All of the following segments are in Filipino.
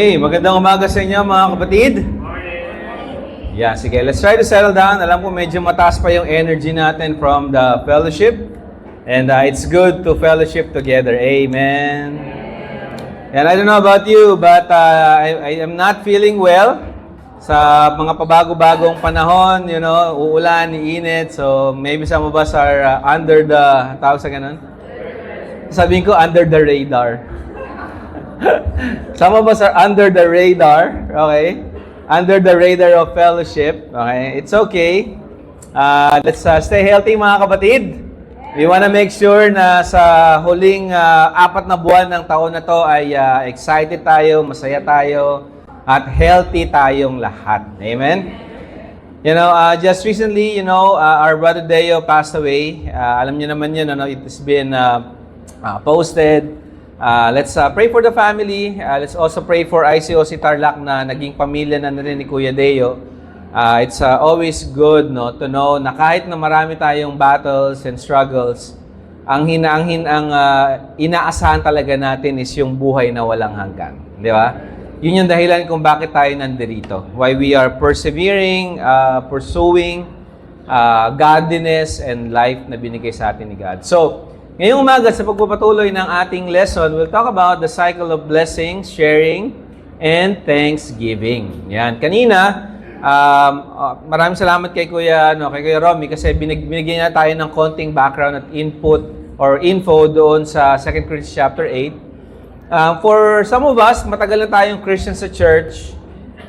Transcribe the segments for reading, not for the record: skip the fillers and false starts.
Okay, magandang umaga sa inyo mga kapatid. Yeah, sige, let's try to settle down. Alam ko medyo mataas pa yung energy natin from the fellowship. And it's good to fellowship together. Amen. And I don't know about you, but I am not feeling well. Sa mga pabago-bagong panahon, you know, uulan, iinit. So maybe some of us are under the, tawag sa ganun? Sabihin ko, under the radar. Some of us are under the radar, okay? Under the radar of fellowship, okay? It's okay. Let's stay healthy mga kapatid. We want to make sure na sa huling 4 na buwan ng taon na to ay excited tayo, masaya tayo, at healthy tayong lahat. Amen? You know, just recently, you know, our brother Deo passed away. Alam niyo naman yun, ano, it has been posted. Let's pray for the family. Let's also pray for ICOC Tarlac na naging pamilya na rin ni Kuya Deo. It's always good, no, to know na kahit na marami tayong battles and struggles, ang inaasahan talaga natin is yung buhay na walang hanggan. Di ba? Yun yung dahilan kung bakit tayo nandito. Why we are persevering, pursuing godliness and life na binigay sa atin ni God. So, ngayong umaga sa pagpapatuloy ng ating lesson, we'll talk about the cycle of blessings, sharing, and thanksgiving. Yan. Kanina, maraming salamat kay Kuya Romy kasi binigyan niya tayo ng konting background at input or info doon sa 2 Corinthians chapter 8. For some of us, matagal na tayong Christian sa church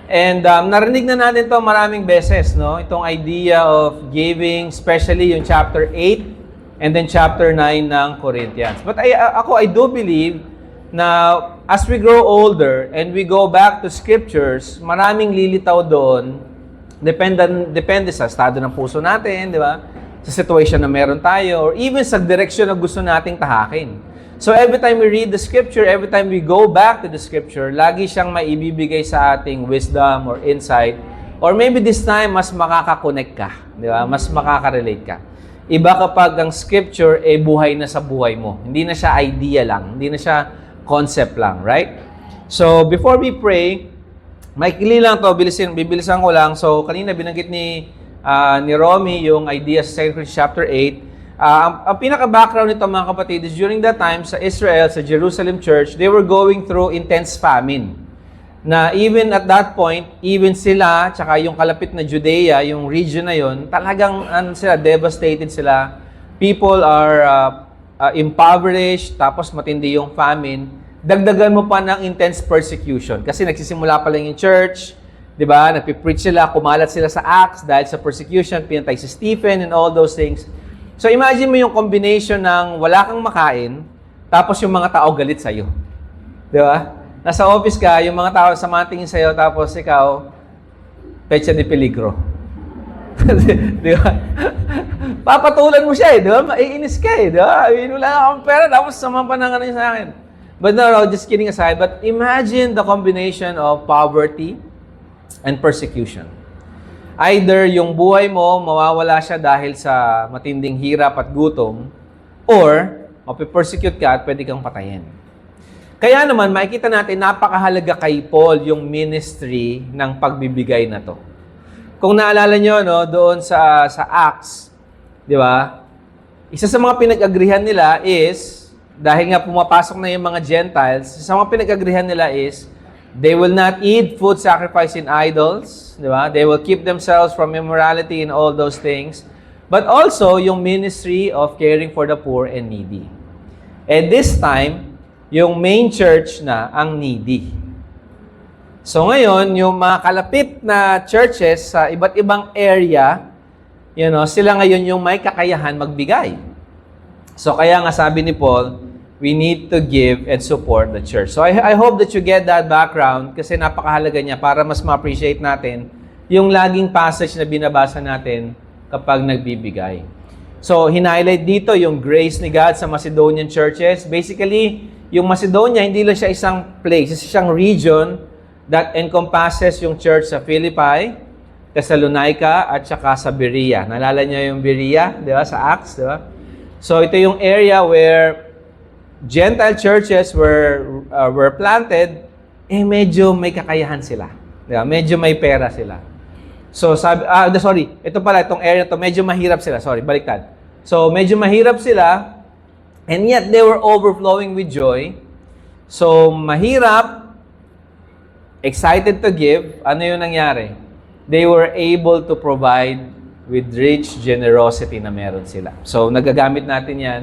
and narinig na natin to maraming beses, no? Itong idea of giving, especially yung chapter 8 and then chapter 9 ng Corinthians. But I do believe na as we grow older and we go back to scriptures, maraming lilitaw doon, depende sa estado ng puso natin, di ba? Sa situation na meron tayo, or even sa direksyon na gusto nating tahakin. So every time we read the scripture, every time we go back to the scripture, lagi siyang maibibigay sa ating wisdom or insight, or maybe this time, mas makaka-connect ka, di ba? Mas makaka-relate ka. Iba kapag ang scripture buhay na sa buhay mo. Hindi na siya idea lang. Hindi na siya concept lang. Right? So, before we pray, maikli lang to, bibilisan ko lang. So, kanina binanggit ni Romy yung idea sa 2 Corinthians chapter 8. Ang pinaka-background nito mga kapatid is during that time sa Israel, sa Jerusalem church, they were going through intense famine. Na even at that point, even sila, tsaka yung kalapit na Judea, yung region na yon, talagang devastated sila. People are impoverished, tapos matindi yung famine. Dagdagan mo pa ng intense persecution. Kasi nagsisimula pa lang yung church, di ba? Nagpipreach sila, kumalat sila sa Acts dahil sa persecution, pinatay si Stephen and all those things. So imagine mo yung combination ng wala kang makain, tapos yung mga tao galit sa'yo. Di ba? Nasa office ka, yung mga tao sa tingin sa'yo, tapos ikaw, pecha de peligro. Di ba? Papatulan mo siya di ba? Maiinis ka di ba? Wala akong pera, tapos sumampa ng ano sa akin. But no, just kidding aside, but imagine the combination of poverty and persecution. Either yung buhay mo, mawawala siya dahil sa matinding hirap at gutom, or mapipersecute ka at pwede kang patayin. Kaya naman, makikita natin, napakahalaga kay Paul yung ministry ng pagbibigay na to. Kung naalala nyo, no, doon sa Acts, di ba? Isa sa mga pinag-agrihan nila is, dahil nga pumapasok na yung mga Gentiles, isa sa mga pinag-agrihan nila is, they will not eat food sacrificed in idols, di ba? They will keep themselves from immorality and all those things. But also, yung ministry of caring for the poor and needy. And this time, yung main church na ang needy. So ngayon, yung mga kalapit na churches sa iba't ibang area, you know, sila ngayon yung may kakayahan magbigay. So kaya nga sabi ni Paul, we need to give and support the church. So I hope that you get that background kasi napakahalaga niya para mas ma-appreciate natin yung laging passage na binabasa natin kapag nagbibigay. So hina-highlight dito yung grace ni God sa Macedonian churches. Basically, yung Macedonia, hindi lang siya isang place, isa siyang region that encompasses yung church sa Philippi, Thessalonica, at saka sa Berea. Naalala niyo yung Berea, di ba, sa Acts, di ba? So ito yung area where Gentile churches were planted medyo may kakayahan sila. Diba? Medyo may pera sila. So, ito pala, itong area to, medyo mahirap sila. Sorry, baliktad. So, medyo mahirap sila, and yet they were overflowing with joy. So, mahirap, excited to give, ano yung nangyari? They were able to provide with rich generosity na meron sila. So, nagagamit natin yan,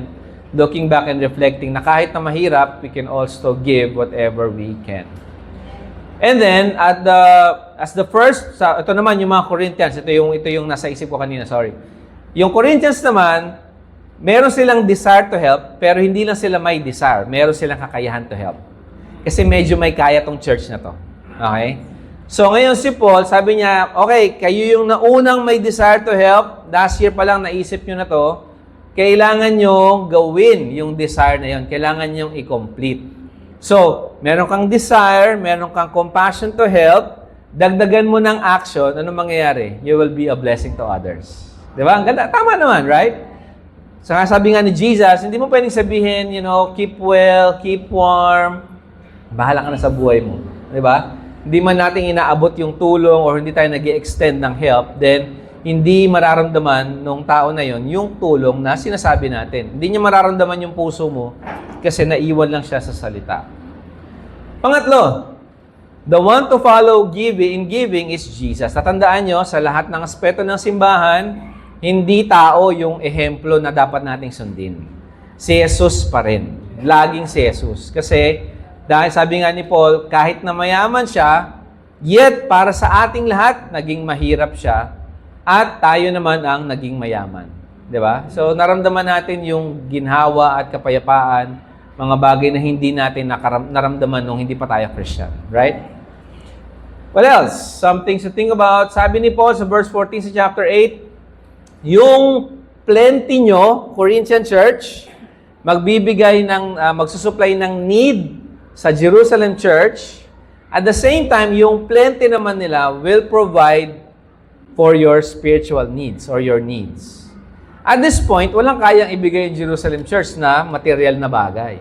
looking back and reflecting na kahit na mahirap, we can also give whatever we can. And then, as the first, ito naman yung mga Corinthians, ito yung nasa isip ko kanina, sorry. Yung Corinthians naman, meron silang desire to help, pero hindi lang sila may desire, meron silang kakayahan to help. Kasi medyo may kaya tong church na to. Okay? So ngayon si Paul, sabi niya, okay, kayo yung naunang may desire to help, last year pa lang naisip nyo na to, kailangan nyo gawin yung desire na yun, kailangan nyo i-complete. So, meron kang desire, meron kang compassion to help, dagdagan mo ng action, ano mangyayari? You will be a blessing to others. Di ba? Ang ganda. Tama naman, right? So, sabi nga ni Jesus, hindi mo pwedeng sabihin, keep well, keep warm, bahala ka na sa buhay mo. Di ba? Hindi man natin inaabot yung tulong or hindi tayo nag-i-extend ng help, then hindi mararamdaman nung tao na yon yung tulong na sinasabi natin. Hindi niya mararamdaman yung puso mo kasi naiwan lang siya sa salita. Pangatlo, the one to follow in giving is Jesus. Tatandaan nyo, sa lahat ng aspeto ng simbahan, hindi tao yung ehemplo na dapat nating sundin. Si Jesus pa rin. Laging si Jesus. Kasi, dahil sabi nga ni Paul, kahit na mayaman siya, yet para sa ating lahat, naging mahirap siya, at tayo naman ang naging mayaman. Diba? So, naramdaman natin yung ginhawa at kapayapaan, mga bagay na hindi natin naramdaman nung hindi pa tayo Christian. Right? What else? Some things to think about. Sabi ni Paul sa verse 14 sa chapter 8, yung plenty nyo, Corinthian church, magsusupply ng need sa Jerusalem church. At the same time, yung plenty naman nila will provide for your spiritual needs or your needs. At this point, walang kayang ibigay yung Jerusalem church na material na bagay.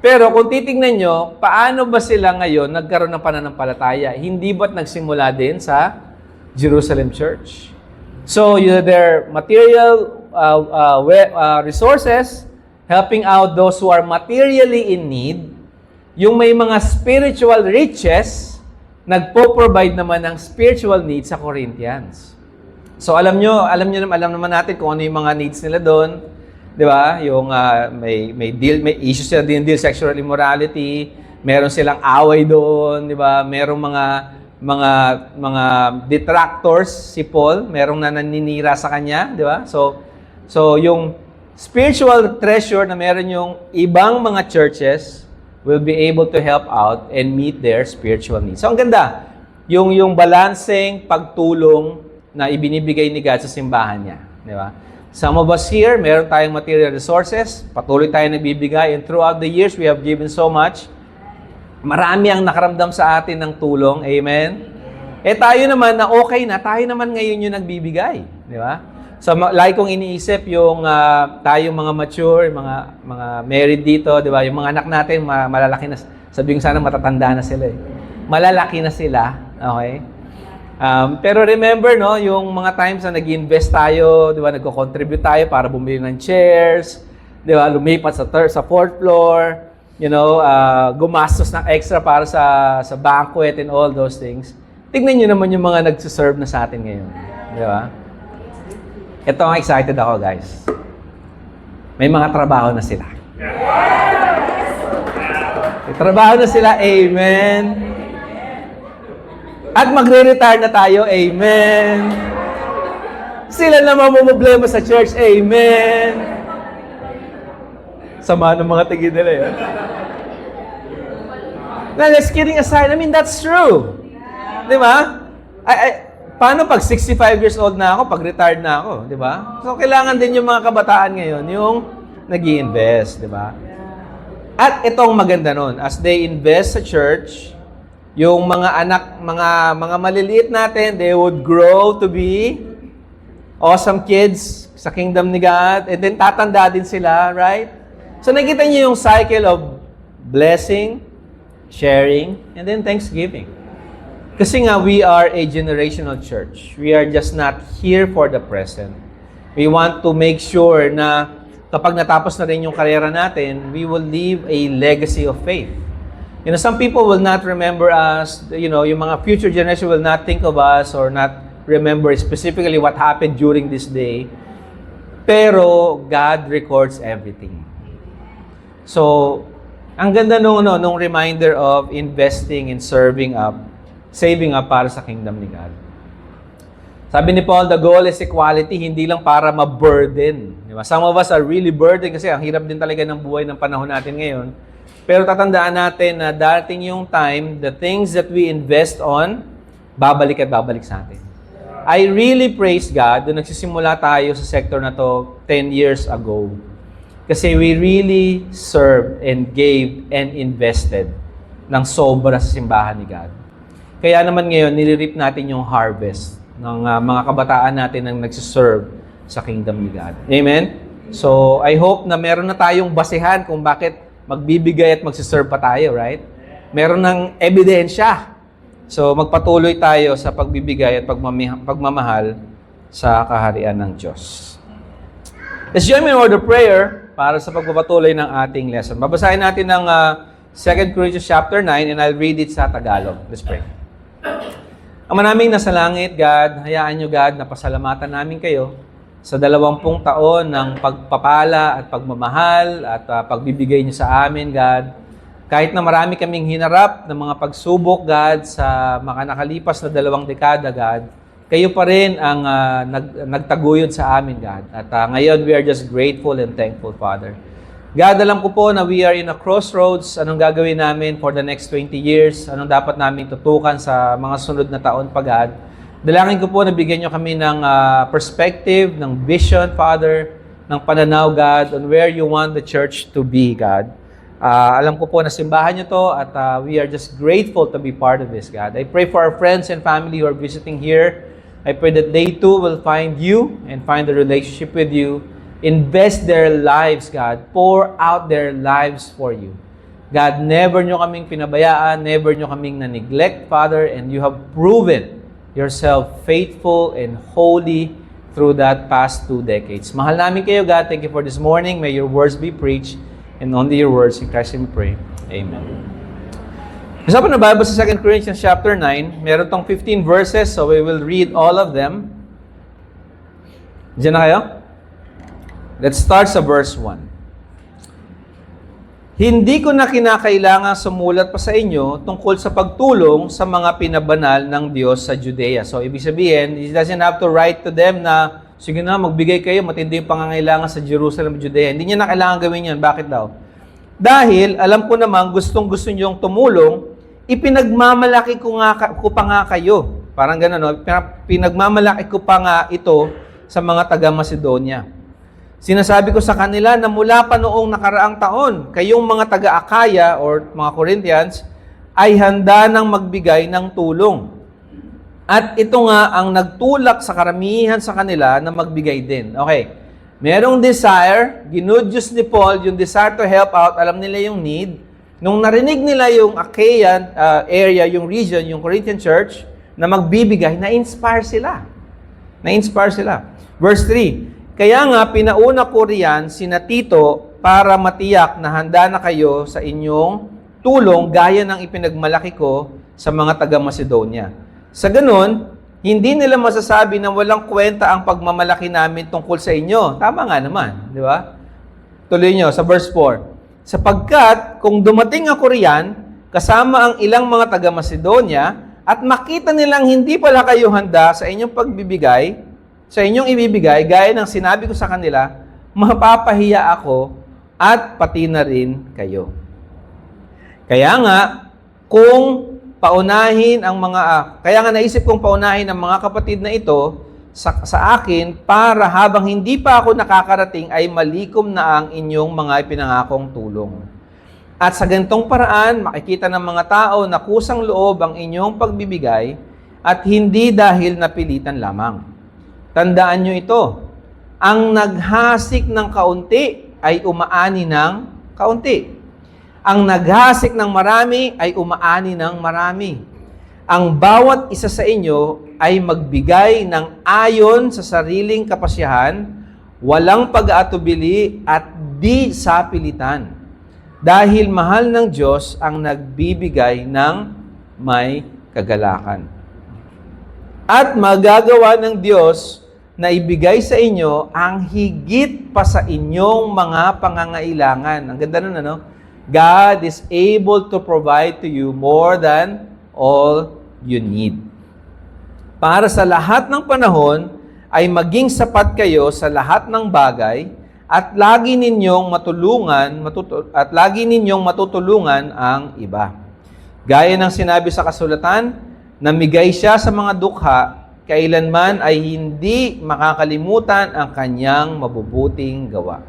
Pero kung titingnan nyo, paano ba sila ngayon nagkaroon ng pananampalataya? Hindi ba't nagsimula din sa Jerusalem church? So, their material resources, helping out those who are materially in need, yung may mga spiritual riches, nagpo-provide naman ng spiritual needs sa Corinthians. So alam naman natin kung ano yung mga needs nila doon, 'di ba? Yung may issues sila din, sexual immorality, meron silang away doon, 'di ba? Merong mga detractors si Paul, merong naninira sa kanya, 'di ba? So yung spiritual treasure na meron yung ibang mga churches will be able to help out and meet their spiritual needs. So ang ganda, yung balancing pagtulong na ibinibigay ni God sa simbahan niya. Di ba? Some of us here, meron tayong material resources, patuloy tayong nagbibigay, and throughout the years, we have given so much. Marami ang nakaramdam sa atin ng tulong. Amen? Tayo naman na okay na, tayo naman ngayon yung nagbibigay. Di ba? So, like kong iniisip, yung tayong mga mature, mga married dito, di ba? Yung mga anak natin, malalaki na, sabihin sana matatanda na sila. Malalaki na sila. Okay? Pero remember, no, yung mga times na nag-invest tayo, di ba, nagko-contribute tayo para bumili ng chairs, di ba, lumipat sa fourth floor, gumastos ng extra para sa banquet and all those things. Tignan nyo naman yung mga nagsiserve na sa atin ngayon. Di ba? Ito ang excited ako, guys. May mga trabaho na sila. May trabaho na sila, amen. At magre-retire na tayo, amen. Sila na mamumblema sa church, amen. Sama ng mga tingin nila yun. Now, let's kidding aside, I mean, that's true. Di ba? Paano pag 65 years old na ako, pag retired na ako, di ba? So, kailangan din yung mga kabataan ngayon, yung nag-i-invest, di ba? At itong maganda nun, as they invest sa church, yung mga anak, mga maliliit natin, they would grow to be awesome kids sa kingdom ni God, and then tatanda din sila, right? So nakita niyo yung cycle of blessing, sharing, and then thanksgiving. Kasi nga, we are a generational church. We are just not here for the present. We want to make sure na kapag natapos na rin yung karera natin, we will leave a legacy of faith. Some people will not remember us, yung mga future generation will not think of us or not remember specifically what happened during this day. Pero God records everything. So, ang ganda nung reminder of investing and saving up para sa kingdom ni God. Sabi ni Paul, the goal is equality, hindi lang para ma-burden. Diba? Some of us are really burdened kasi ang hirap din talaga ng buhay ng panahon natin ngayon. Pero tatandaan natin na darating yung time, the things that we invest on, babalik at babalik sa atin. I really praise God doon nagsisimula tayo sa sector na to 10 years ago. Kasi we really served and gave and invested ng sobra sa simbahan ni God. Kaya naman ngayon, nilirip natin yung harvest ng mga kabataan natin na nagsiserve sa kingdom ni God. Amen? So, I hope na meron na tayong basehan kung bakit magbibigay at magsiserve pa tayo, right? Meron ng ebidensya. So, magpatuloy tayo sa pagbibigay at pagmamahal sa kaharian ng Diyos. Let's join me in word of prayer para sa pagpapatuloy ng ating lesson. Babasahin natin ng 2 Corinthians chapter 9 and I'll read it sa Tagalog. Let's pray. Ama naming nasa langit, God, hayaan nyo, God, na pasalamatan namin kayo sa 20 taon ng pagpapala at pagmamahal at pagbibigay niyo sa amin, God. Kahit na marami kaming hinarap ng mga pagsubok, God, sa mga nakalipas na 2 dekada, God, kayo pa rin ang nagtaguyod sa amin, God. At ngayon, we are just grateful and thankful, Father. God, alam ko po na we are in a crossroads. Anong gagawin namin for the next 20 years? Anong dapat namin tutukan sa mga sunod na taon pa, God? Dalangin ko po na bigyan nyo kami ng perspective, ng vision, Father, ng pananaw, God, on where you want the church to be, God. Alam ko po na simbahan nyo to at we are just grateful to be part of this, God. I pray for our friends and family who are visiting here. I pray that they too will find you and find a relationship with you. Invest their lives, God. Pour out their lives for you. God, never nyo kaming pinabayaan, never nyo kaming na-neglect, Father, and you have proven yourself faithful and holy through that past 2 decades. Mahal namin kayo, God. Thank you for this morning. May your words be preached and only your words. In Christ we pray. Amen. Isa pa na Bible sa 2 Corinthians chapter 9. Meron tong 15 verses, so we will read all of them. Diyan na kayo? Let's start sa verse 1. Hindi ko na kinakailangan sumulat pa sa inyo tungkol sa pagtulong sa mga pinabanal ng Diyos sa Judea. So, ibig sabihin, he doesn't have to write to them na, sige na, magbigay kayo, matindi yung pangangailangan sa Jerusalem, Judea. Hindi niya na kailangan gawin yan. Bakit daw? Dahil, alam ko naman, gustong-gusto niyong tumulong, ipinagmamalaki ko pa nga kayo. Parang gano'n, no? Pinagmamalaki ko pa nga ito sa mga taga-Macedonia. Sinasabi ko sa kanila na mula pa noong nakaraang taon, kayong mga taga-Akaya or mga Corinthians ay handa nang magbigay ng tulong. At ito nga ang nagtulak sa karamihan sa kanila na magbigay din. Okay, merong desire, ginudyos ni Paul yung desire to help out, alam nila yung need. Nung narinig nila yung Achaean area, yung region, yung Corinthian church, na magbibigay, na-inspire sila. Na-inspire sila. Verse 3, kaya nga, pinauna ko riyan sina Tito para matiyak na handa na kayo sa inyong tulong gaya ng ipinagmalaki ko sa mga taga-Macedonia. Sa ganun, hindi nila masasabi na walang kwenta ang pagmamalaki namin tungkol sa inyo. Tama nga naman, di ba? Tuloy nyo sa verse 4. Sapagkat kung dumating ako riyan, kasama ang ilang mga taga-Macedonia, at makita nilang hindi pala kayo handa sa inyong pagbibigay, sa inyong ibibigay, gaya ng sinabi ko sa kanila, mapapahiya ako at pati na rin kayo. Kaya nga, kaya nga naisip kong paunahin ang mga kapatid na ito sa akin para habang hindi pa ako nakakarating ay malikom na ang inyong mga ipinangakong tulong. At sa ganitong paraan, makikita ng mga tao na kusang loob ang inyong pagbibigay at hindi dahil napilitan lamang. Tandaan nyo ito, ang naghasik ng kaunti ay umaani ng kaunti. Ang naghasik ng marami ay umaani ng marami. Ang bawat isa sa inyo ay magbigay ng ayon sa sariling kapasyahan, walang pag-aatubili at di sa pilitan. Dahil mahal ng Diyos ang nagbibigay ng may kagalakan. At magagawa ng Diyos na ibigay sa inyo ang higit pa sa inyong mga pangangailangan. Ang ganda nun, ano? God is able to provide to you more than all you need. Para sa lahat ng panahon, ay maging sapat kayo sa lahat ng bagay at lagi ninyong matutulungan ang iba. Gaya ng sinabi sa kasulatan, namigay siya sa mga dukha, kailanman ay hindi makakalimutan ang kanyang mabubuting gawa.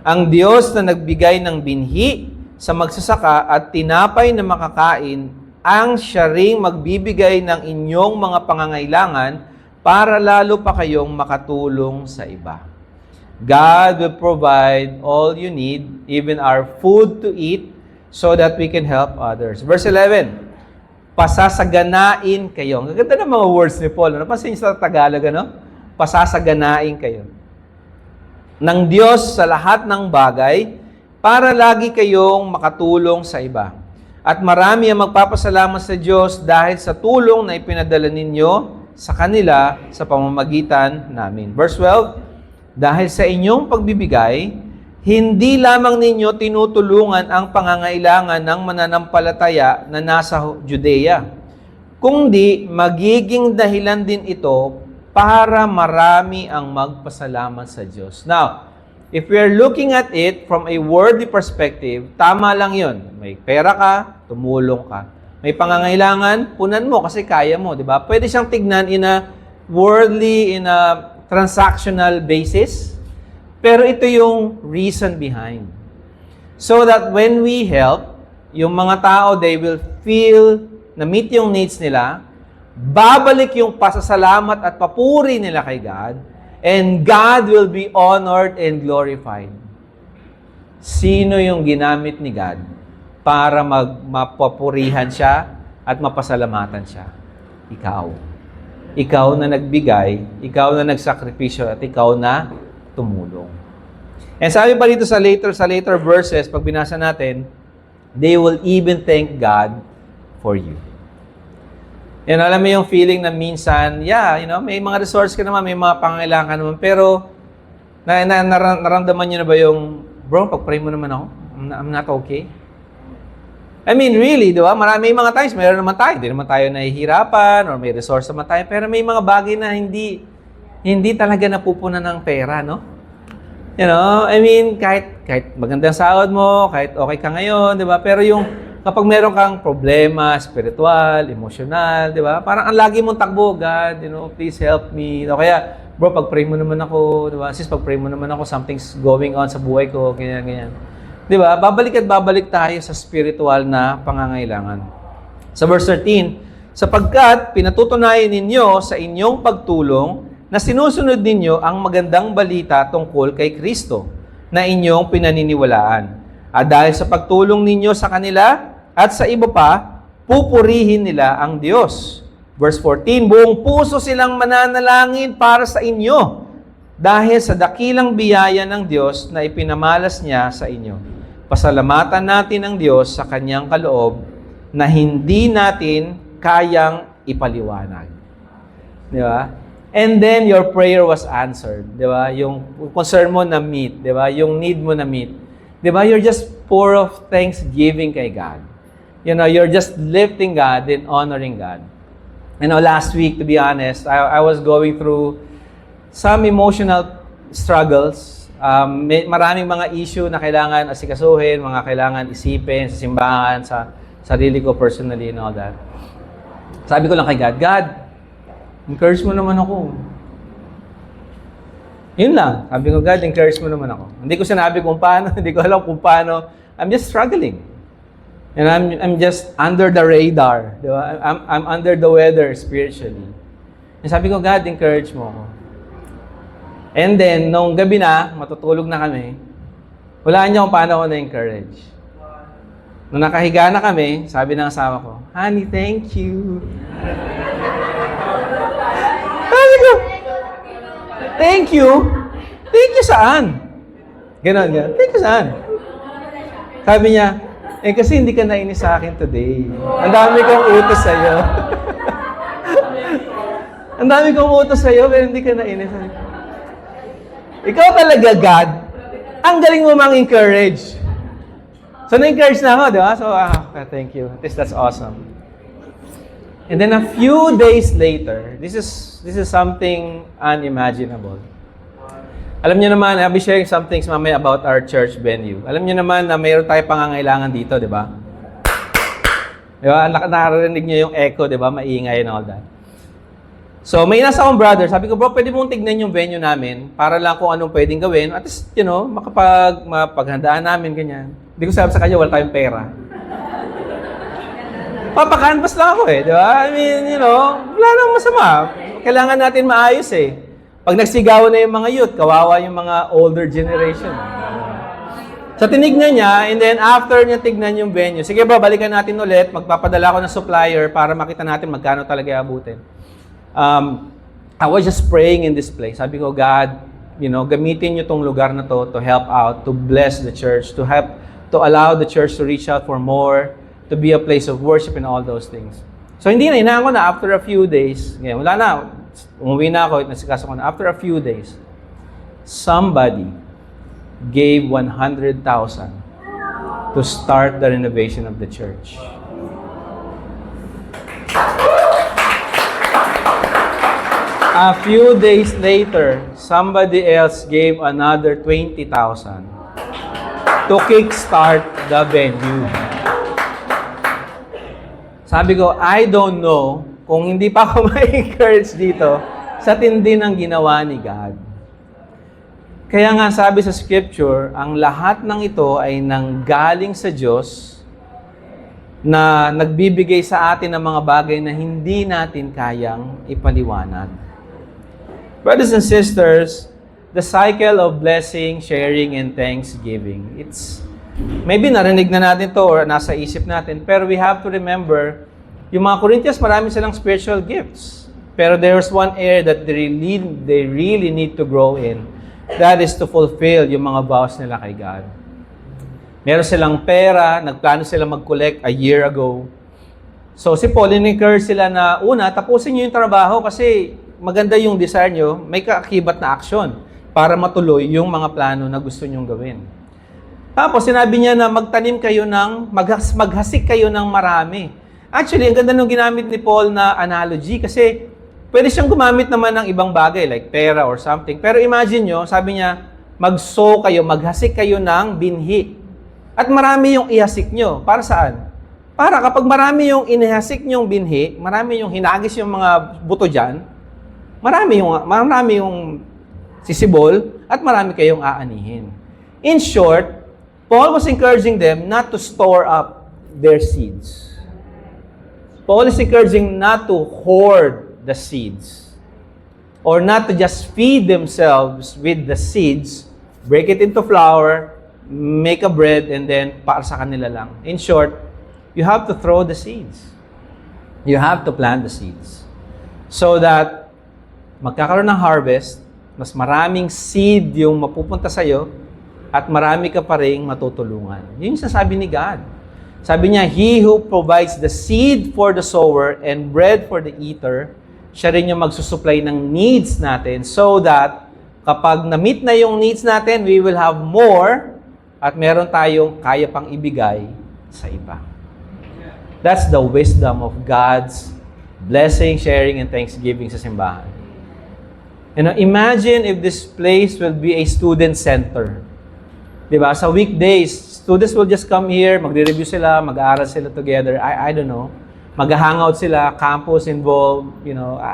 Ang Diyos na nagbigay ng binhi sa magsasaka at tinapay na makakain, ang siya ring magbibigay ng inyong mga pangangailangan para lalo pa kayong makatulong sa iba. God will provide all you need, even our food to eat, so that we can help others. Verse 11, pasasaganain kayo. Ang ganda ng mga words ni Paul. Napansin niyo sa Tagalog, ano? Pasasaganain kayo ng Diyos sa lahat ng bagay para lagi kayong makatulong sa iba. At marami ang magpapasalamat sa Diyos dahil sa tulong na ipinadala ninyo sa kanila sa pamamagitan namin. Verse 12, dahil sa inyong pagbibigay, hindi lamang ninyo tinutulungan ang pangangailangan ng mananampalataya na nasa Judea, kundi magiging dahilan din ito para marami ang magpasalamat sa Diyos. Now, if we are looking at it from a worldly perspective, tama lang yun. May pera ka, tumulong ka. May pangangailangan, punan mo kasi kaya mo, di ba? Pwede siyang tignan in a worldly, in a transactional basis. Pero ito yung reason behind. So that when we help, yung mga tao, they will feel na meet yung needs nila, babalik yung pasasalamat at papuri nila kay God, and God will be honored and glorified. Sino yung ginamit ni God para mapapurihan siya at mapasalamatan siya? Ikaw. Ikaw na nagbigay, ikaw na nagsakripisyo, at ikaw na tumulong. And sabi pa dito sa later verses, pag binasa natin, they will even thank God for you. Yan, alam mo yung feeling na minsan, may mga resource ka naman, may mga pangangailangan ka naman, pero naramdaman nyo na ba yung, bro, pag-pray mo naman ako, I'm not okay. I mean, really, di ba? May mga times, mayroon naman tayo, hindi naman tayo nahihirapan, or may resource naman tayo, pero may mga bagay na hindi talaga napupunan ng pera, no? You know, I mean, kahit magandang sahod mo, kahit okay ka ngayon, di ba? Pero yung, kapag meron kang problema, spiritual, emotional, di ba? Parang ang lagi mong takbo, God, please help me. O kaya, bro, pag-pray mo naman ako, di ba? Sis, pag-pray mo naman ako, something's going on sa buhay ko, ganyan. Di ba? Babalik at babalik tayo sa spiritual na pangangailangan. Sa verse 13, sapagkat pinatutunayan ninyo sa inyong pagtulong na sinusunod ninyo ang magandang balita tungkol kay Kristo na inyong pinaniniwalaan. At dahil sa pagtulong ninyo sa kanila, at sa iba pa, pupurihin nila ang Diyos. Verse 14, buong puso silang mananalangin para sa inyo dahil sa dakilang biyaya ng Diyos na ipinamalas niya sa inyo. Pasalamatan natin ang Diyos sa kanyang kaloob na hindi natin kayang ipaliwanag. Di ba? And then your prayer was answered. Di ba? Yung concern mo na meet. Di ba? Yung need mo na meet. Di ba? You're just full of thanksgiving kay God. You're just lifting God and honoring God. Last week, to be honest, I was going through some emotional struggles. Maraming mga issue na kailangan asikasuhin, mga kailangan isipin sa simbahan, sa sarili ko personally and all that. Sabi ko lang kay God, God, encourage mo naman ako. Yun lang. Sabi ko, God, encourage mo naman ako. Hindi ko sinabi kung paano, hindi ko alam kung paano. I'm just struggling. And I'm just under the radar. Di ba? I'm under the weather spiritually. And sabi ko, God, encourage mo ako. And then, nung gabi na, matutulog na kami, wala niya kung paano ako na-encourage. Nung nakahiga na kami, sabi ng asawa ko, "Honey, thank you." Sabi ko, "Thank you? Thank you saan?" Ganon. "Thank you saan?" Sabi niya, kasi hindi ka nainis sa akin today. Ang dami kong utos sa'yo. Ang dami kong utos sa'yo, pero hindi ka nainis. Ikaw talaga, God. Ang galing mo mang-encourage. So, na-encourage na ako, di ba? So, thank you. At least that's awesome. And then a few days later, this is something unimaginable. Alam niyo naman, I'll be sharing some things mamaya about our church venue. Alam niyo naman na mayroon tayong pangangailangan dito, di ba? Di ba? Nakarinig niyo yung echo, di ba? Maingay and all that. So, may nasa akong brother. Sabi ko, bro, pwede mong tignan yung venue namin para lang kung anong pwedeng gawin. At least, mapaghandaan namin, ganyan. Hindi ko sabi sa kanya, wala tayong pera. Papakanvas lang ako di ba? I mean, wala nang masama. Kailangan natin maayos Pag nagsigawan na yung mga youth, kawawa yung mga older generation. So, tinignan niya, and then after niya tignan yung venue, sige bro, balikan natin ulit, magpapadala ko ng supplier para makita natin magkano talaga abutin. I was just praying in this place. Sabi ko, God, gamitin niyo tong lugar na to help out, to bless the church, to allow the church to reach out for more, to be a place of worship and all those things. So, hindi na, inahan ko na after a few days, wala na, umuwi na ako, nasikaso ko na, after a few days, somebody gave 100,000 to start the renovation of the church. A few days later, somebody else gave another 20,000 to kickstart the venue. Sabi ko, I don't know kung hindi pa ako ma-encourage dito sa tindi ng ginawa ni God. Kaya nga sabi sa scripture, ang lahat ng ito ay nanggaling sa Diyos na nagbibigay sa atin ng mga bagay na hindi natin kayang ipaliwanag. Brothers and sisters, the cycle of blessing, sharing, and thanksgiving, maybe narinig na natin to or nasa isip natin, pero we have to remember, yung mga Corinthians, marami silang spiritual gifts. Pero there's one area that they really need to grow in. That is to fulfill yung mga vows nila kay God. Meron silang pera, nagplano sila mag-collect a year ago. So si Paul, in-encourage sila na, una, tapusin nyo yung trabaho kasi maganda yung desire nyo, may kaakibat na aksyon para matuloy yung mga plano na gusto nyong gawin. Tapos sinabi niya na magtanim kayo maghasik kayo ng marami. Actually, ang ganda nung ginamit ni Paul na analogy kasi pwede siyang gumamit naman ng ibang bagay like pera or something. Pero imagine nyo, sabi niya, mag-sow kayo, maghasik kayo ng binhi. At marami yung ihasik nyo. Para saan? Para kapag marami yung inihasik nyong binhi, marami yung hinagis yung mga buto dyan, marami yung sisibol, at marami kayong aanihin. In short, Paul was encouraging them not to store up their seeds. Paul is encouraging not to hoard the seeds or not to just feed themselves with the seeds, break it into flour, make a bread, and then para sa kanila lang. In short, you have to throw the seeds. You have to plant the seeds so that magkakaroon ng harvest, mas maraming seed yung mapupunta sa'yo at marami ka pa rin matutulungan. Yun yung sasabi ni God. Sabi niya, He who provides the seed for the sower and bread for the eater, siya rin yung magsusupply ng needs natin so that kapag na-meet na yung needs natin, we will have more at meron tayong kaya pang ibigay sa iba. That's the wisdom of God's blessing, sharing, and thanksgiving sa simbahan. And imagine if this place will be a student center. Diba? Sa weekdays, students will just come here, magre-review sila, mag-aaral sila together. I don't know. Mag-hangout sila, campus involved,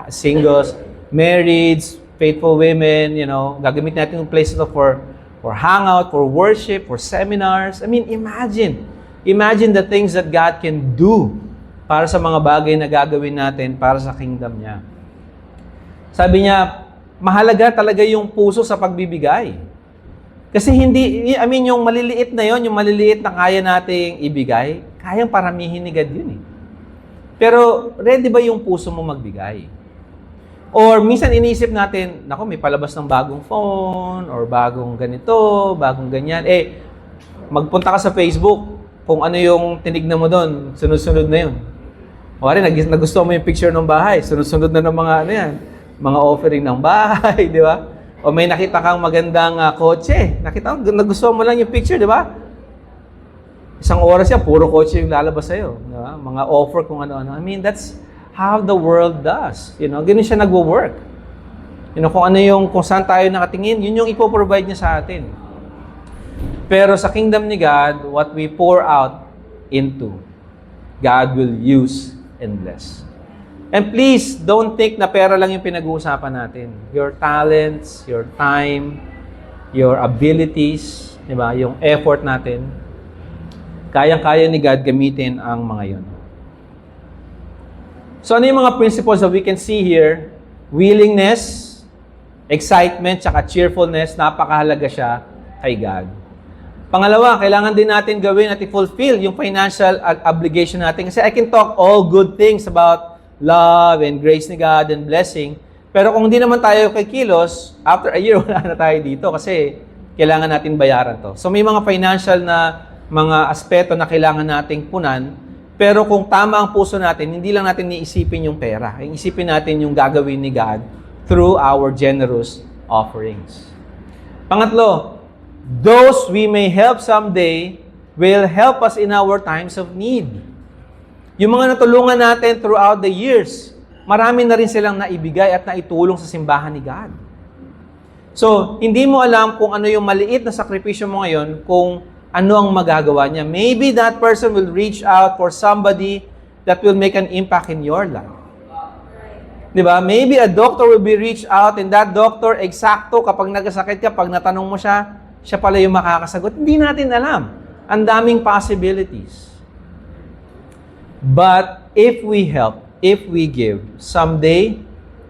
singles, marrieds, faithful women, gagamit natin yung place ito for hangout, for worship, for seminars. I mean, imagine the things that God can do para sa mga bagay na gagawin natin para sa kingdom niya. Sabi niya, mahalaga talaga yung puso sa pagbibigay. Kasi hindi, I mean, yung maliliit na yon, yung maliliit na kaya nating ibigay, kayang paramihin ni God yun eh. Pero, ready ba yung puso mo magbigay? Or minsan iniisip natin, nako, may palabas ng bagong phone, or bagong ganito, bagong ganyan. Magpunta ka sa Facebook, kung ano yung tinignan mo doon, sunod-sunod na yun. O rin, nagustuhan mo yung picture ng bahay, sunod-sunod na ng mga ano yan, mga offering ng bahay, di ba? O may nakita kang magandang kotse. Nagustuhan mo lang yung picture, di ba? Isang oras yan, puro kotse yung lalabas sa'yo. Di ba? Mga offer kung ano-ano. I mean, that's how the world does. You know, ganun siya nagwo-work. You know, kung saan tayo nakatingin, yun yung ipoprovide niya sa atin. Pero sa kingdom ni God, what we pour out into, God will use and bless. And please, don't think na pera lang yung pinag-uusapan natin. Your talents, your time, your abilities, di ba? Yung effort natin. Kayang-kaya ni God gamitin ang mga yun. So, ano yung mga principles that we can see here? Willingness, excitement, tsaka cheerfulness, napakahalaga siya kay God. Pangalawa, kailangan din natin gawin at i-fulfill yung financial obligation natin. Kasi I can talk all good things about love and grace ni God and blessing. Pero kung hindi naman tayo kay kilos, after a year, wala na tayo dito kasi kailangan natin bayaran to. So may mga financial na mga aspeto na kailangan nating punan. Pero kung tama ang puso natin, hindi lang natin iisipin yung pera. Isipin natin yung gagawin ni God through our generous offerings. Pangatlo, those we may help someday will help us in our times of need. Yung mga natulungan natin throughout the years, marami na rin silang naibigay at naitulong sa simbahan ni God. So, hindi mo alam kung ano yung maliit na sakripisyo mo ngayon, kung ano ang magagawa niya. Maybe that person will reach out for somebody that will make an impact in your life. Diba? Maybe a doctor will be reached out and that doctor, eksakto, kapag nagkasakit ka, pag natanong mo siya, siya pala yung makakasagot. Hindi natin alam. Ang daming possibilities. But if we help, if we give, someday,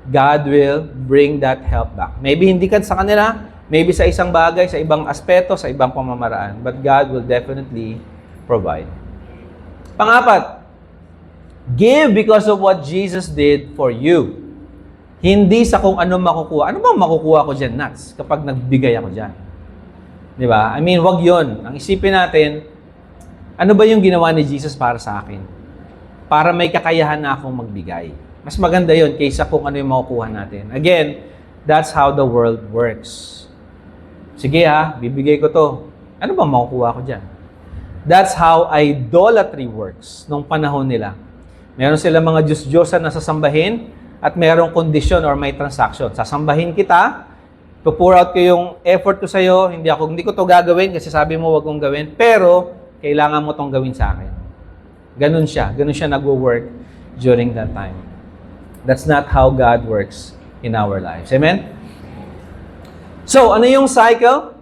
God will bring that help back. Maybe hindi ka sa kanila, maybe sa isang bagay, sa ibang aspeto, sa ibang pamamaraan. But God will definitely provide. Pangapat, give because of what Jesus did for you. Hindi sa kung ano makukuha. Ano ba makukuha ko dyan, Nats, kapag nagbigay ako dyan? Di ba? I mean, wag yun. Ang isipin natin, ano ba yung ginawa ni Jesus para sa akin? Para may kakayahan na akong magbigay. Mas maganda yun kaysa kung ano yung makukuha natin. Again, that's how the world works. Sige bibigay ko to. Ano ba makukuha ko dyan? That's how idolatry works nung panahon nila. Meron sila mga Diyos-Diyosan na sasambahin at merong kondisyon or may transaction. Sasambahin kita, pour out ko yung effort ko sa'yo, hindi ko to gagawin kasi sabi mo wag kong gawin, pero kailangan mo tong gawin sa akin. Ganun siya nagwo-work during that time. That's not how God works in our lives. Amen? So, ano yung cycle?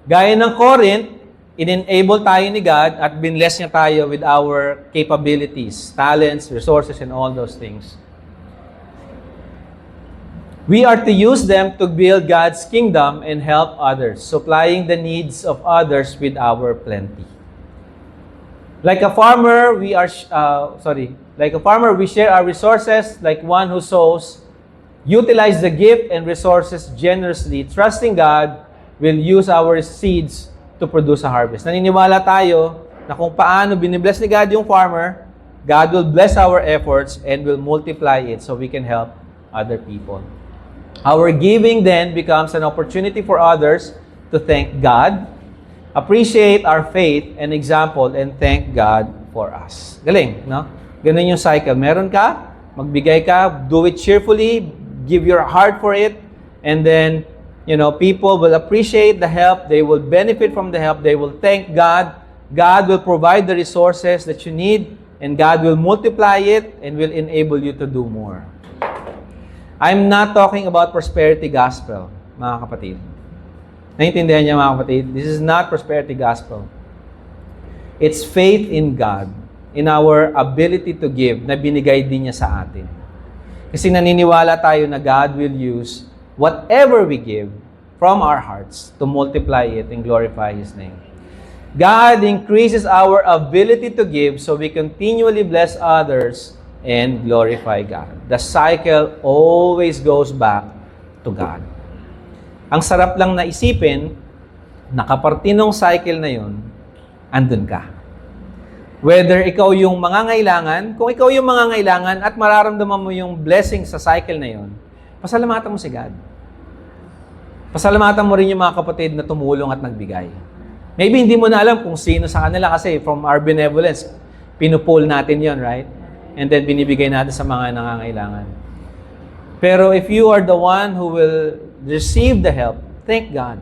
Gaya ng Corinth, in-enable tayo ni God at binless niya tayo with our capabilities, talents, resources, and all those things. We are to use them to build God's kingdom and help others, supplying the needs of others with our plenty. Like a farmer, we share our resources like one who sows, utilize the gift and resources generously, trusting God will use our seeds to produce a harvest. Naniniwala tayo na kung paano binibless ni God yung farmer, God will bless our efforts and will multiply it so we can help other people. Our giving then becomes an opportunity for others to thank God, appreciate our faith and example, and thank God for us. Galing, no? Ganun yung cycle. Meron ka, magbigay ka, do it cheerfully, give your heart for it, and then, people will appreciate the help, they will benefit from the help, they will thank God, God will provide the resources that you need, and God will multiply it and will enable you to do more. I'm not talking about prosperity gospel, mga kapatid. Naintindihan niya mga kapatid? This is not prosperity gospel. It's faith in God, in our ability to give, na binigay din niya sa atin. Kasi naniniwala tayo na God will use whatever we give from our hearts to multiply it and glorify His name. God increases our ability to give so we continually bless others and glorify God. The cycle always goes back to God. Ang sarap lang na isipin, nakapartinong cycle na yun, andun ka. Whether ikaw yung mangangailangan, kung ikaw yung mangangailangan at mararamdaman mo yung blessing sa cycle na yun, pasalamatan mo si God. Pasalamatan mo rin yung mga kapatid na tumulong at nagbigay. Maybe hindi mo na alam kung sino sa kanila kasi from our benevolence, pinupull natin yon, right? And then binibigay natin sa mga nangangailangan. Pero if you are the one who will receive the help, thank God.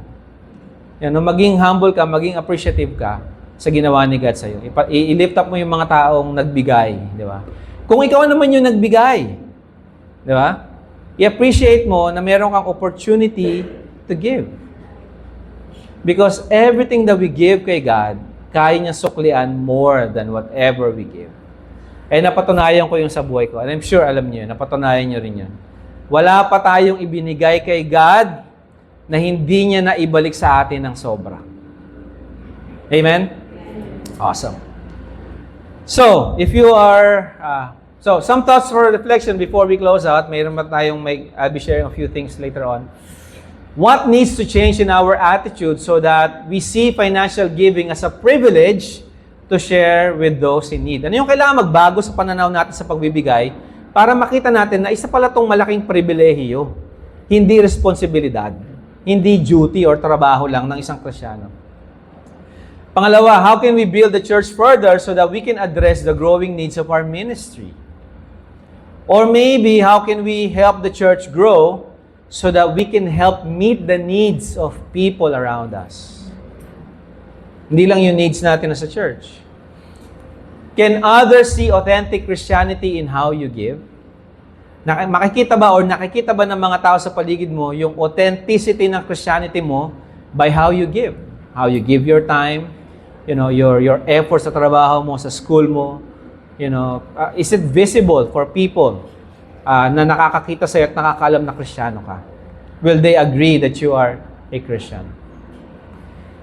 Maging humble ka, maging appreciative ka sa ginawa ni God sa'yo. I-lift up mo yung mga taong nagbigay, di ba? Kung ikaw naman yung nagbigay, di ba? I-appreciate mo na meron kang opportunity to give. Because everything that we give kay God, kaya niya suklian more than whatever we give. Eh, napatunayan ko yung sa buhay ko. And I'm sure alam niyo, napatunayan niyo rin yun. Wala pa tayong ibinigay kay God na hindi niya na ibalik sa atin ng sobra. Amen? Awesome. So, if you are... some thoughts for reflection before we close out. Mayroon ba tayong I'll be sharing a few things later on. What needs to change in our attitude so that we see financial giving as a privilege to share with those in need? Ano yung kailangan magbago sa pananaw natin sa pagbibigay para makita natin na isa pala tong malaking pribilehiyo, hindi responsibilidad, hindi duty or trabaho lang ng isang Kristiyano. Pangalawa, how can we build the church further so that we can address the growing needs of our ministry? Or maybe, how can we help the church grow so that we can help meet the needs of people around us? Hindi lang yung needs natin sa church. Can others see authentic Christianity in how you give? Nakikita ba ng mga tao sa paligid mo yung authenticity ng Christianity mo by how you give? How you give your time, your efforts sa trabaho mo, sa school mo, is it visible for people na nakakakita sa'yo at nakakaalam na Kristiyano ka? Will they agree that you are a Christian?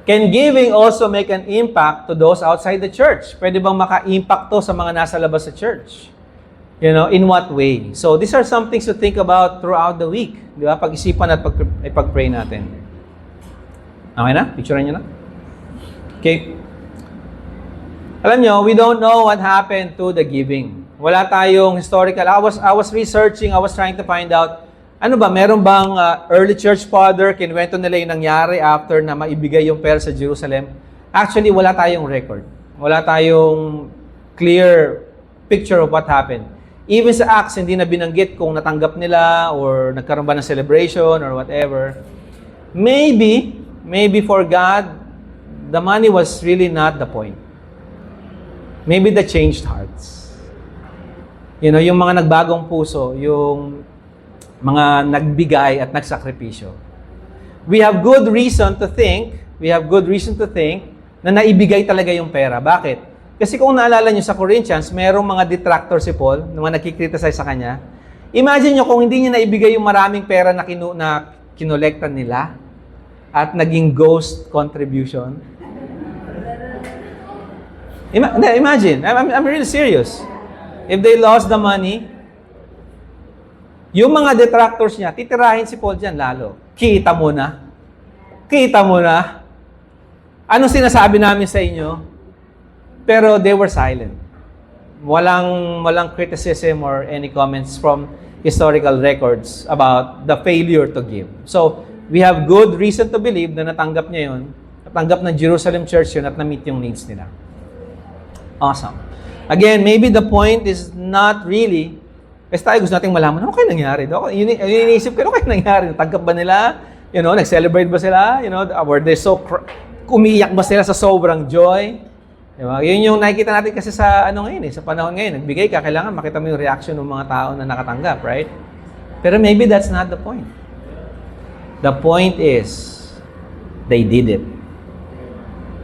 Can giving also make an impact to those outside the church? Pwede bang maka-impact to sa mga nasa labas sa church? In what way? So, these are some things to think about throughout the week. Di ba? Pag-isipan at pag-pray natin. Okay na? Picturean nyo na? Okay. Alam nyo, we don't know what happened to the giving. Wala tayong historical. I was researching, I was trying to find out, meron bang early church father, kinuwento nila yung nangyari after na maibigay yung pera sa Jerusalem? Actually, wala tayong record. Wala tayong clear picture of what happened. Even sa Acts, hindi na binanggit kung natanggap nila or nagkaroon ba ng celebration or whatever. Maybe for God, the money was really not the point. Maybe the changed hearts. Yung mga nagbagong puso, yung mga nagbigay at nagsakripisyo. We have good reason to think na naibigay talaga yung pera. Bakit? Kasi kung naalala nyo sa Corinthians, merong mga detractor si Paul, mga nakikriticize sa kanya. Imagine nyo kung hindi niya naibigay yung maraming pera na kinolektan nila at naging ghost contribution. Imagine, I'm really serious. If they lost the money, yung mga detractors niya, titirahin si Paul dyan lalo. Kita mo na. Anong sinasabi namin sa inyo? Pero they were silent. Walang criticism or any comments from historical records about the failure to give. So, we have good reason to believe na natanggap niya yun, natanggap ng Jerusalem Church yun at na-meet yung needs nila. Awesome. Again, maybe the point is not really, kasi tayo gusto nating malaman, ano kayo nangyari? Iniisip ko, ano kayo nangyari? Natanggap ba nila? Nag-celebrate ba sila? Were they so, umiyak ba sila sa sobrang joy? Diba? Yun yung nakikita natin kasi sa sa panahon ngayon. Nagbigay ka, kailangan makita mo yung reaction ng mga tao na nakatanggap, right? Pero maybe that's not the point. The point is, they did it.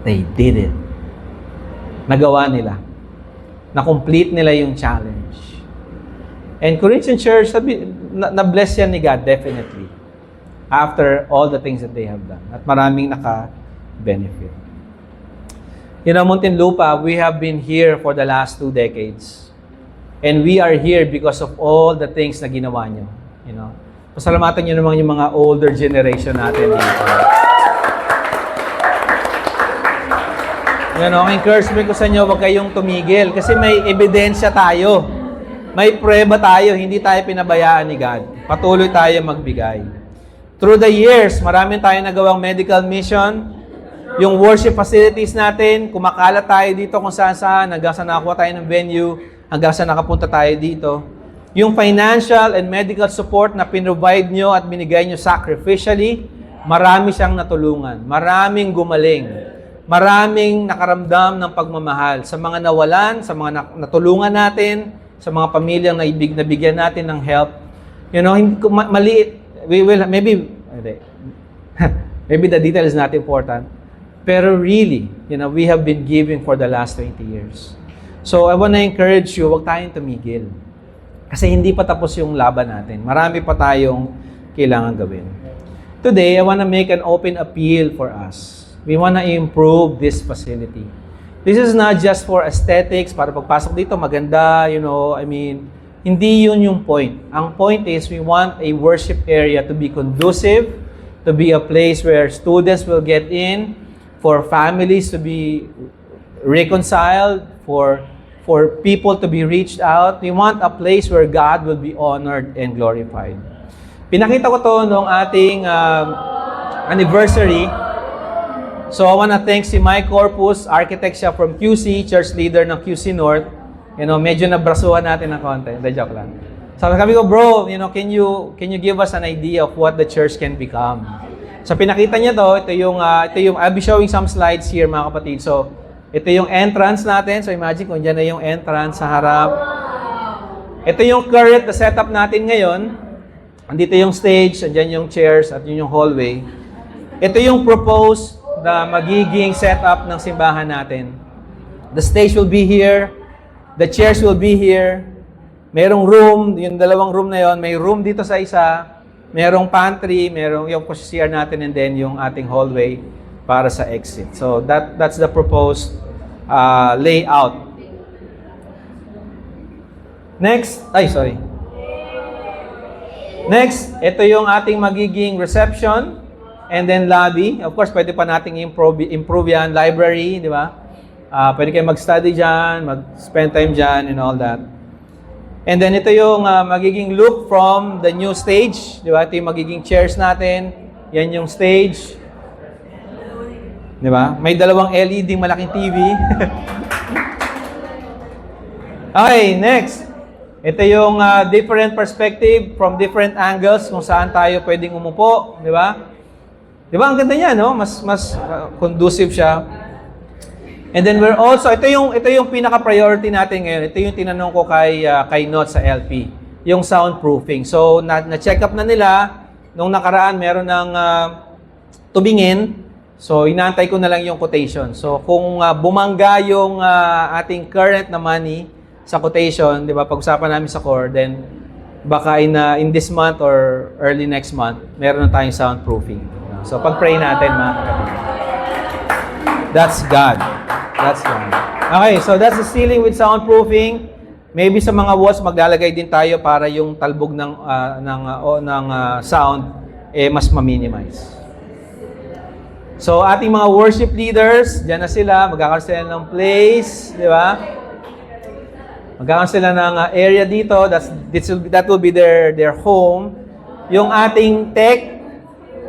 They did it. Nagawa nila. Na-complete nila yung challenge. And Corinthian Church, na-bless yan ni God, definitely. after all the things that they have done. At maraming naka-benefit. You know, Muntinlupa, we have been here for the last 2 decades. And we are here because of all the things na ginawa nyo. You know, pasalamatan nyo naman yung mga older generation natin dito. You know, ang encouragement ko sa inyo, huwag kayong tumigil kasi may ebidensya tayo. May prueba tayo, hindi tayo pinabayaan ni God. Patuloy tayo magbigay. Through the years, marami tayong nagawang medical mission. Yung worship facilities natin, kumakalat tayo dito kung saan-saan, hanggang sa nakakuha tayo ng venue, hanggang sa nakapunta tayo dito. Yung financial and medical support na pinrovide nyo at binigay nyo sacrificially, marami siyang natulungan. Maraming gumaling. Maraming nakaramdam ng pagmamahal. Sa mga nawalan, sa mga natulungan natin, sa mga pamilyang nabigyan natin ng help. You know, maliit. We will, maybe the detail is not important. Pero really, you know, we have been giving for the last 20 years. So, I want to encourage you, huwag tayong tumigil. Kasi hindi pa tapos yung laban natin. Marami pa tayong kailangan gawin. Today, I want to make an open appeal for us. We want to improve this facility. This is not just for aesthetics, para pagpasok dito, maganda, you know, I mean, hindi yun yung point. Ang point is, we want a worship area to be conducive, to be a place where students will get in, for families to be reconciled, for people to be reached out. We want a place where God will be honored and glorified. Pinakita ko to nung ating anniversary. So I want to thank si Mike Corpus, architect siya from QC, church leader ng QC North. You know, medyo nabrasuhan natin ng konti. Hindi, joke lang. So sabi ko, bro, you know, can you give us an idea of what the church can become? So pinakita niya to, ito yung I'll be showing some slides here mga kapatid. So ito yung entrance natin. So imagine kung dyan na yung entrance sa harap. Ito yung current setup natin ngayon. Andito yung stage, andyan yung chairs, at yun yung hallway. Ito yung proposed na magiging setup ng simbahan natin. The stage will be here. The chairs will be here. Merong room, yung dalawang room na yon, may room dito sa isa. Merong pantry, merong yung CR natin, and then yung ating hallway para sa exit. So that's the proposed layout. Next, Next, ito yung ating magiging reception and then lobby. Of course, pwede pa nating improve yan. Library, di ba? Pwede kayo mag-study dyan, mag-spend time dyan and all that. And then ito yung magiging look from the new stage. Di ba? Ito yung magiging chairs natin. Yan yung stage. Di ba? May dalawang LED malaking TV. Okay, next. Ito yung different perspective from different angles kung saan tayo pwedeng umupo. Di ba? Di ba? Ang ganda niya, no? Mas conducive siya. And then we're also, ito yung pinaka-priority natin ngayon. Ito yung tinanong ko kay Not sa LP, yung soundproofing. So, na-check up na nila. Nung nakaraan, meron ng tubingin. So, inaantay ko na lang yung quotation. So, kung bumangga yung ating current na money sa quotation, di ba, pag-usapan namin sa core, then baka in this month or early next month, meron na tayong soundproofing. So, pag-pray natin, mga kapatid. That's God. That's God. Okay, so that's the ceiling with soundproofing. Maybe sa mga walls maglalagay din tayo para yung talbog ng sound mas ma-minimize. So ating mga worship leaders, diyan na sila, magkakaroon sila ng place, di ba? Magkakaroon sila ng area dito, that will be their home. Yung ating tech,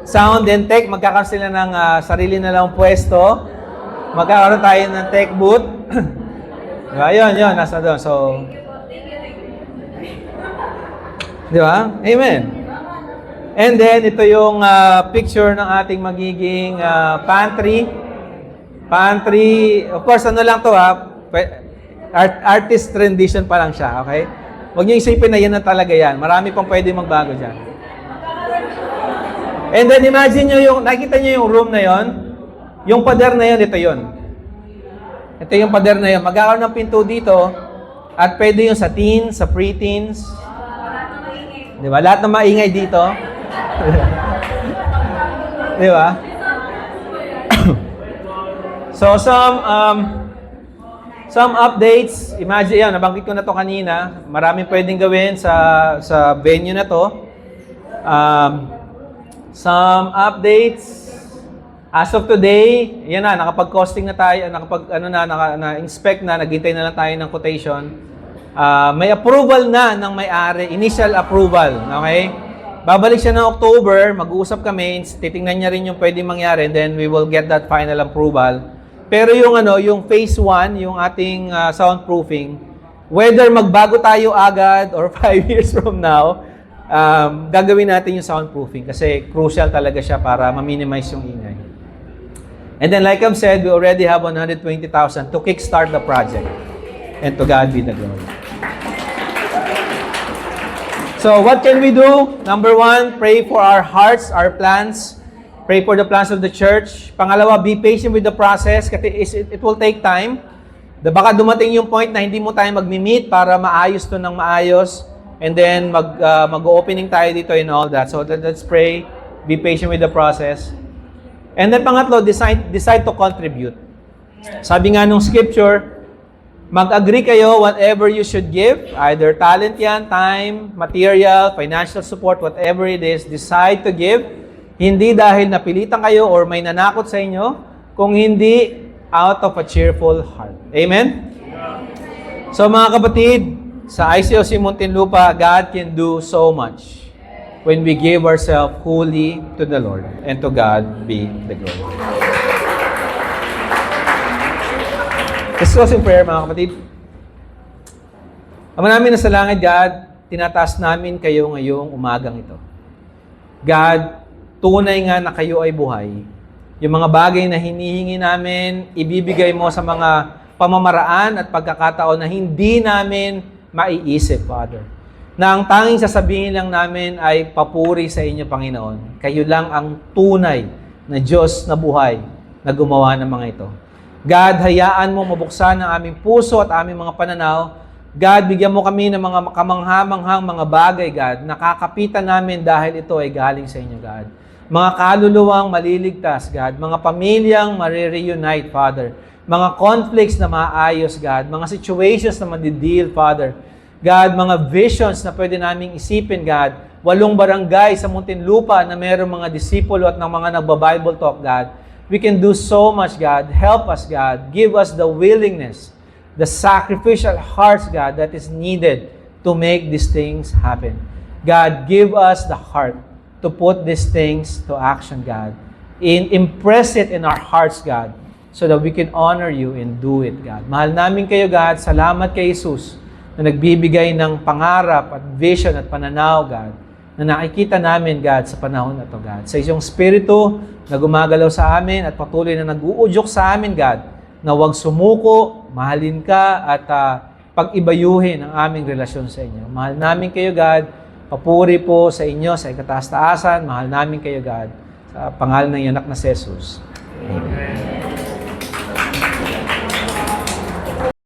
sound and tech, magkakaroon sila ng sarili na lang pwesto. Magkakaroon tayo ng tech booth. Diba? Yun, nasa doon. So, di ba? Amen. And then, ito yung picture ng ating magiging pantry. Pantry, of course, ano lang to artist rendition pa lang siya, okay? Huwag niyo isipin na yan na talaga yan. Marami pang pwede magbago dyan. And then, imagine nyo nakita nyo yung room na yon. Yung pader na yun, ito yun. Ito yung pader na yun. Magkakaroon ng pinto dito at pwede yung sa teens, sa pre-teens. Di ba? Lahat na maingay dito. Di ba? So, some updates. Imagine, yan, nabanggit ko na to kanina. Maraming pwedeng gawin sa venue na to. Some updates. As of today, yan na, nakapag-costing na tayo, na-inspect na, naghintay na lang tayo ng quotation. May approval na ng may-ari, initial approval, okay? Babalik siya ng October, mag-uusap kami, titingnan niya rin yung pwedeng mangyari, and then we will get that final approval. Pero yung phase 1, yung ating soundproofing, whether magbago tayo agad or 5 years from now, gagawin natin yung soundproofing kasi crucial talaga siya para ma-minimize yung ingay. And then like I've said, we already have 120,000 to kickstart the project. And to God be the glory. So what can we do? Number 1, pray for our hearts, our plans. Pray for the plans of the church. Pangalawa, be patient with the process kasi it will take time. Baka dumating yung point na hindi mo tayo mag-meet para maayos to ng maayos. And then mag-opening tayo dito and all that. So let's pray. Be patient with the process. And then pangatlo, decide to contribute. Sabi nga nung scripture, mag-agree kayo whatever you should give. Either talent yan, time, material, financial support, whatever it is, decide to give. Hindi dahil napilitan kayo or may nanakot sa inyo, kung hindi out of a cheerful heart. Amen? So mga kapatid, sa ICOC Muntinlupa, God can do so much when we give ourselves wholly to the Lord, and to God be the glory. Let's close in prayer, mga kapatid. Ama namin na sa langit, God, tinataas namin kayo ngayong umagang ito. God, tunay nga na kayo ay buhay. Yung mga bagay na hinihingi namin, ibibigay mo sa mga pamamaraan at pagkakataon na hindi namin maiisip, Father. Na ang tanging sasabihin lang namin ay papuri sa inyo, Panginoon. Kayo lang ang tunay na Diyos na buhay na gumawa ng mga ito. God, hayaan mo mabuksan ang aming puso at aming mga pananaw. God, bigyan mo kami ng mga kamangha-manghang mga bagay, God, nakakapitan namin dahil ito ay galing sa inyo, God. Mga kaluluwang maliligtas, God. Mga pamilyang marireunite, Father. Mga conflicts na maayos, God. Mga situations na madideal, Father. God, mga visions na pwede naming isipin, God. 8 barangay sa Muntinlupa na mayroong mga disipulo at ng mga nagba-Bible talk, God. We can do so much, God. Help us, God. Give us the willingness, the sacrificial hearts, God, that is needed to make these things happen. God, give us the heart to put these things to action, God. Impress it in our hearts, God, so that we can honor you and do it, God. Mahal namin kayo, God. Salamat kay Jesus na nagbibigay ng pangarap at vision at pananaw, God, na nakikita namin, God, sa panahon na ito, God. Sa iyong Espiritu na gumagalaw sa amin at patuloy na nag-uudyok sa amin, God, na huwag sumuko, mahalin ka at pag-ibayuhin ang aming relasyon sa inyo. Mahal namin kayo, God. Papuri po sa inyo, sa ikataas-taasan. Mahal namin kayo, God. Sa pangalan ng iyanak na si Jesus. Amen.